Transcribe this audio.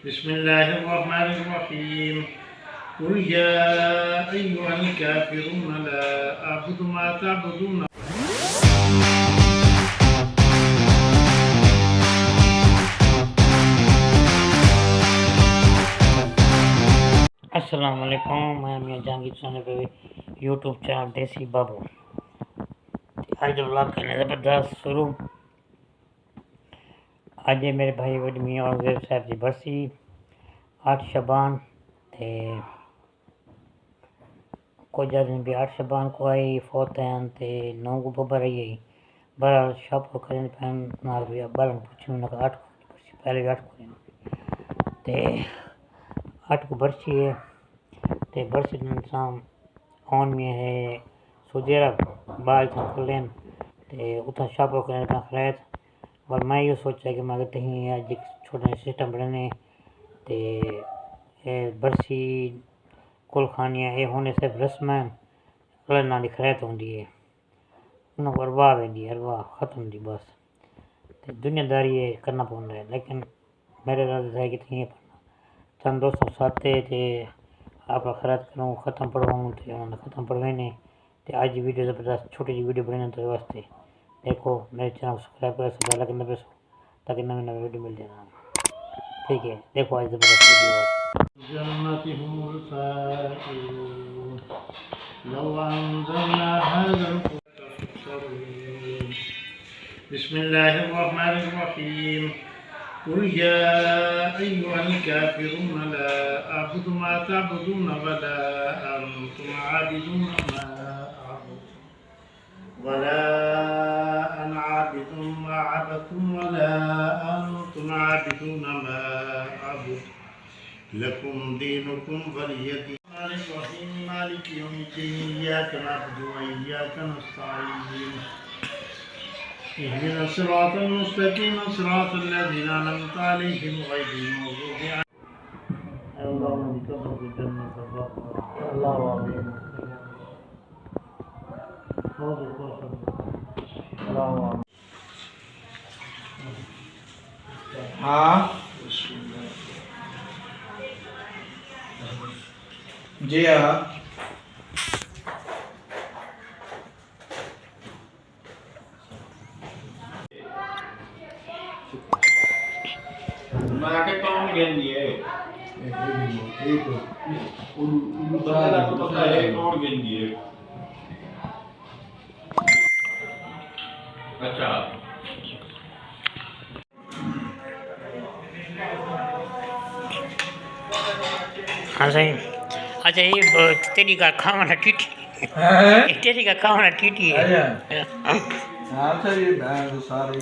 बिस्मिल्लाहिर्रहमानिर्रहीम कुल या अय्युहल काफिरून ला अअबुदु मा तअबुदून। अस्सलाम वालेकुम, मैं मियाँ जहांगीर चैनल पे यूट्यूब चैनल देसी बाबू। आज व्लॉग करने ज़बरदस्त शुरू। आज मेरे भाई वड्डी मियाँ और ज़ेब साहब की बरसी 8 शबान ते कुछ दिन भी 8 शबान को आई फोत हैं ते 9 को बबर आई बहरहाल शॉप को करें पैन नाल भी बालन पूछी उन्हें 8 को बरसी पहले 8 को ते 8 को बरसी है ते बरसी इंसान ऑन में है सुजेरा बाल खुलें ते उतना शॉप को करें पैन खरीद और मैं ये सोचा कि मैं कहते हैं आज एक छोटा सिस्टम बनाने ते बरसी कुल खानियाँ ये होने से रस्म अल्लाह ना की खैरत होंगी है उन्होंने अरवा वेंदी अरवा ख़त्म दी बस ते दुनियादारी ये करना पड़ता है। लेकिन मेरे राज है कि ये पढ़ना चंद दोस्तों साथे थे आप खैरत करूँ ख़त्म पढ़वाऊँ तो उन्होंने ख़त्म पढ़वाने तो आज वीडियो ज़बरदस्त छोटी सी वीडियो बनाने तो वास्ते देखो मेरे चैनल को सब्सक्राइब करो बेल आइकन दबाओ ताकि नई नई वीडियो मिल जाए। ठीक है, देखो आज ज़बरदस्त वीडियो बिस्मिल्लाहिर्रहमानिर्रहीम कुल या अय्युहल काफिरून ला अअबुदु मा तअबुदून वला अंतुम आबिदून मा अअबुदु वला अना आबिदुम मा अबदतुम वला अंतुम आबिदून मा अअबुदु लकुम दीनुकुम वलिय दीन। मालिक यौमिद्दीन इय्याका नअबुदु व इय्याका नस्तईन इहदिना सिरातल मुस्तकीम सिरातल लज़ीना अनअमता अलैहिम गैरिल मग़दूबि अलैहिम। अल्लाहुम्मा बिक़दरिल जन्नत अल्लाहु आमीन। हाँ जी हाँ Maka kau gen dia. Itu. Udah aku pakai kau gen dia. अच्छा हाँ सही। अच्छा ये तेरी का खाना टीटी तेरी का खाना टीटी है। हाँ सही है सारे